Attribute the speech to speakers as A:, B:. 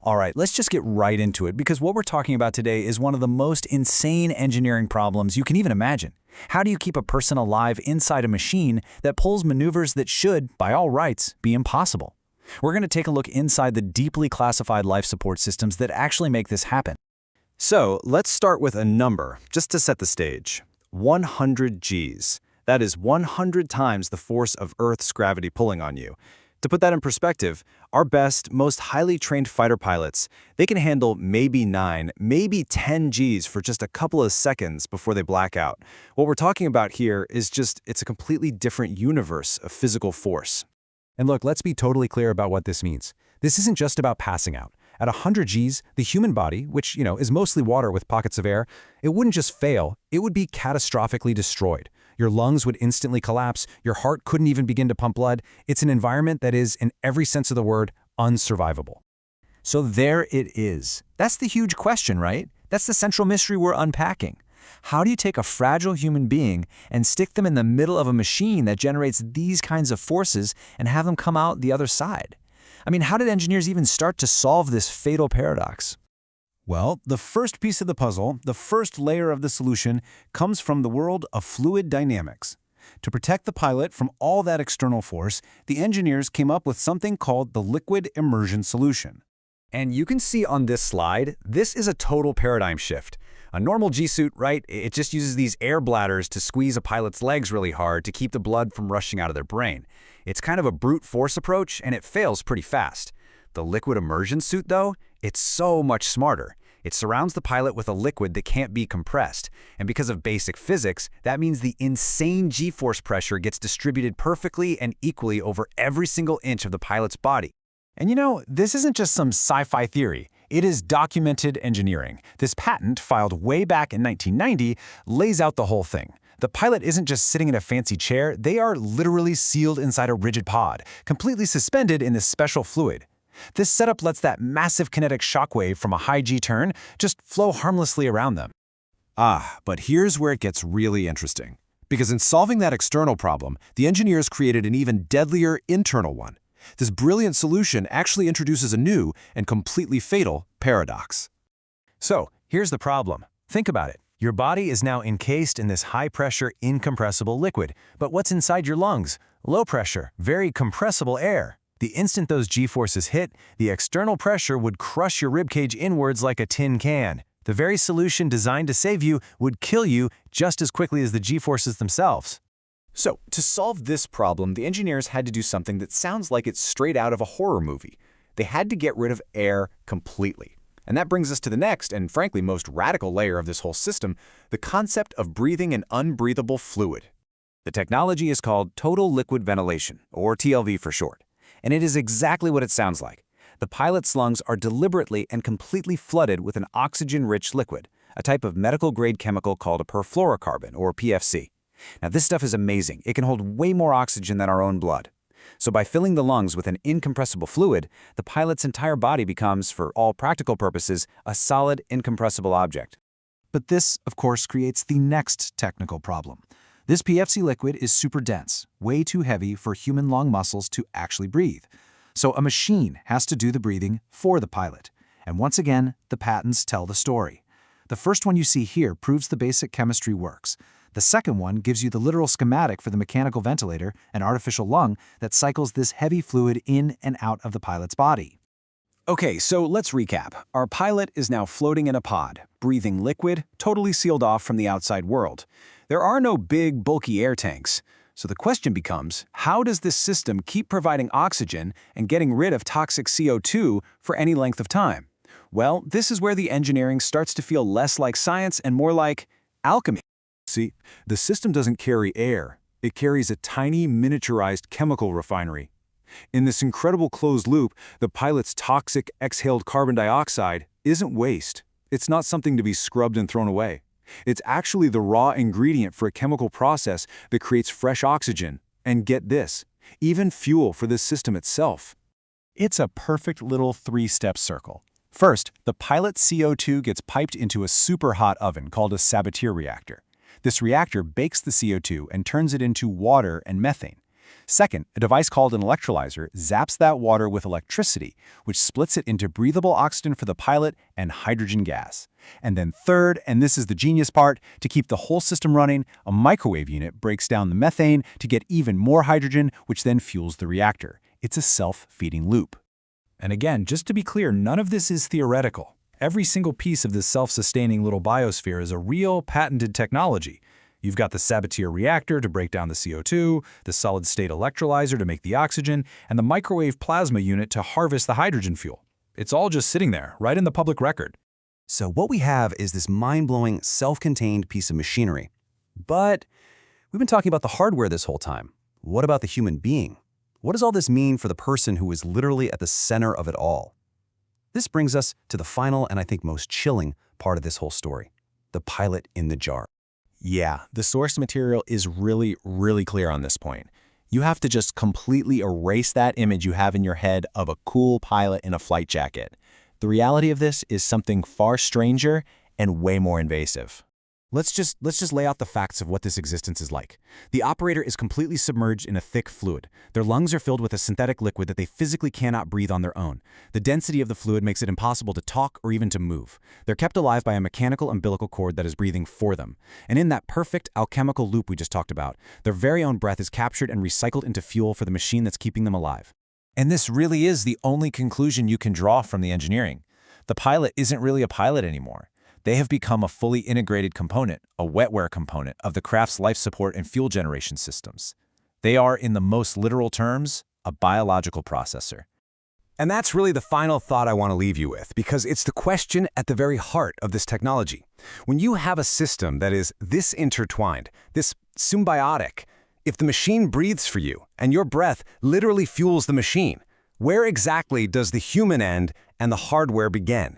A: All right, let's just get right into it because what we're talking about today is one of the most insane engineering problems you can even imagine. How do you keep a person alive inside a machine that pulls maneuvers that should, by all rights, be impossible? We're going to take a look inside the deeply classified life support systems that actually make this happen.
B: So let's start with a number, just to set the stage. 100 Gs. That is 100 times the force of Earth's gravity pulling on you. To put that in perspective, our best, most highly trained fighter pilots, they can handle maybe 9, maybe 10 Gs for just a couple of seconds before they black out. What we're talking about here is it's a completely different universe of physical force.
C: And look, let's be totally clear about what this means. This isn't just about passing out. At 100 Gs, the human body, which, is mostly water with pockets of air, it wouldn't just fail, it would be catastrophically destroyed. Your lungs would instantly collapse, your heart couldn't even begin to pump blood. It's an environment that is, in every sense of the word, unsurvivable.
A: So there it is. That's the huge question, right? That's the central mystery we're unpacking. How do you take a fragile human being and stick them in the middle of a machine that generates these kinds of forces and have them come out the other side? I mean, how did engineers even start to solve this fatal paradox?
C: Well, the first piece of the puzzle, the first layer of the solution, comes from the world of fluid dynamics. To protect the pilot from all that external force, the engineers came up with something called the Liquid Immersion Solution.
B: And you can see on this slide, this is a total paradigm shift. A normal G-suit, right, it just uses these air bladders to squeeze a pilot's legs really hard to keep the blood from rushing out of their brain. It's kind of a brute force approach, and it fails pretty fast. The liquid immersion suit, though, it's so much smarter. It surrounds the pilot with a liquid that can't be compressed, and because of basic physics, that means the insane G-force pressure gets distributed perfectly and equally over every single inch of the pilot's body.
C: And this isn't just some sci-fi theory. It is documented engineering. This patent, filed way back in 1990, lays out the whole thing. The pilot isn't just sitting in a fancy chair, they are literally sealed inside a rigid pod, completely suspended in this special fluid. This setup lets that massive kinetic shockwave from a high G turn just flow harmlessly around them.
D: But here's where it gets really interesting. Because in solving that external problem, the engineers created an even deadlier internal one. This brilliant solution actually introduces a new and completely fatal paradox.
C: So, here's the problem. Think about it. Your body is now encased in this high-pressure, incompressible liquid. But what's inside your lungs? Low-pressure, very compressible air. The instant those G-forces hit, the external pressure would crush your ribcage inwards like a tin can. The very solution designed to save you would kill you just as quickly as the G-forces themselves.
B: So, to solve this problem, the engineers had to do something that sounds like it's straight out of a horror movie. They had to get rid of air completely. And that brings us to the next, and frankly most radical layer of this whole system, the concept of breathing an unbreathable fluid. The technology is called total liquid ventilation, or TLV for short. And it is exactly what it sounds like. The pilot's lungs are deliberately and completely flooded with an oxygen-rich liquid, a type of medical-grade chemical called a perfluorocarbon, or PFC. Now, this stuff is amazing. It can hold way more oxygen than our own blood. So by filling the lungs with an incompressible fluid, the pilot's entire body becomes, for all practical purposes, a solid, incompressible object.
C: But this, of course, creates the next technical problem. This PFC liquid is super dense, way too heavy for human lung muscles to actually breathe. So a machine has to do the breathing for the pilot. And once again, the patents tell the story. The first one you see here proves the basic chemistry works. The second one gives you the literal schematic for the mechanical ventilator, an artificial lung that cycles this heavy fluid in and out of the pilot's body.
B: Okay, so let's recap. Our pilot is now floating in a pod, breathing liquid, totally sealed off from the outside world. There are no big, bulky air tanks. So the question becomes, how does this system keep providing oxygen and getting rid of toxic CO2 for any length of time? Well, this is where the engineering starts to feel less like science and more like alchemy.
D: See, the system doesn't carry air. It carries a tiny, miniaturized chemical refinery. In this incredible closed loop, the pilot's toxic exhaled carbon dioxide isn't waste. It's not something to be scrubbed and thrown away. It's actually the raw ingredient for a chemical process that creates fresh oxygen, and get this, even fuel for this system itself.
C: It's a perfect little three-step circle. First, the pilot's CO2 gets piped into a super hot oven called a Sabatier reactor. This reactor bakes the CO2 and turns it into water and methane.
B: Second, a device called an electrolyzer zaps that water with electricity, which splits it into breathable oxygen for the pilot and hydrogen gas. And then third, and this is the genius part, to keep the whole system running, a microwave unit breaks down the methane to get even more hydrogen, which then fuels the reactor. It's a self-feeding loop.
A: And again, just to be clear, none of this is theoretical. Every single piece of this self-sustaining little biosphere is a real patented technology. You've got the Sabatier reactor to break down the CO2, the solid-state electrolyzer to make the oxygen, and the microwave plasma unit to harvest the hydrogen fuel. It's all just sitting there, right in the public record.
C: So what we have is this mind-blowing, self-contained piece of machinery. But we've been talking about the hardware this whole time. What about the human being? What does all this mean for the person who is literally at the center of it all? This brings us to the final and I think most chilling part of this whole story, the pilot in the jar.
B: Yeah, the source material is really, really clear on this point. You have to just completely erase that image you have in your head of a cool pilot in a flight jacket. The reality of this is something far stranger and way more invasive. Let's just lay out the facts of what this existence is like. The operator is completely submerged in a thick fluid. Their lungs are filled with a synthetic liquid that they physically cannot breathe on their own. The density of the fluid makes it impossible to talk or even to move. They're kept alive by a mechanical umbilical cord that is breathing for them. And in that perfect alchemical loop we just talked about, their very own breath is captured and recycled into fuel for the machine that's keeping them alive.
A: And this really is the only conclusion you can draw from the engineering. The pilot isn't really a pilot anymore. They have become a fully integrated component, a wetware component, of the craft's life support and fuel generation systems. They are, in the most literal terms, a biological processor.
B: And that's really the final thought I want to leave you with, because it's the question at the very heart of this technology. When you have a system that is this intertwined, this symbiotic, if the machine breathes for you and your breath literally fuels the machine, where exactly does the human end and the hardware begin?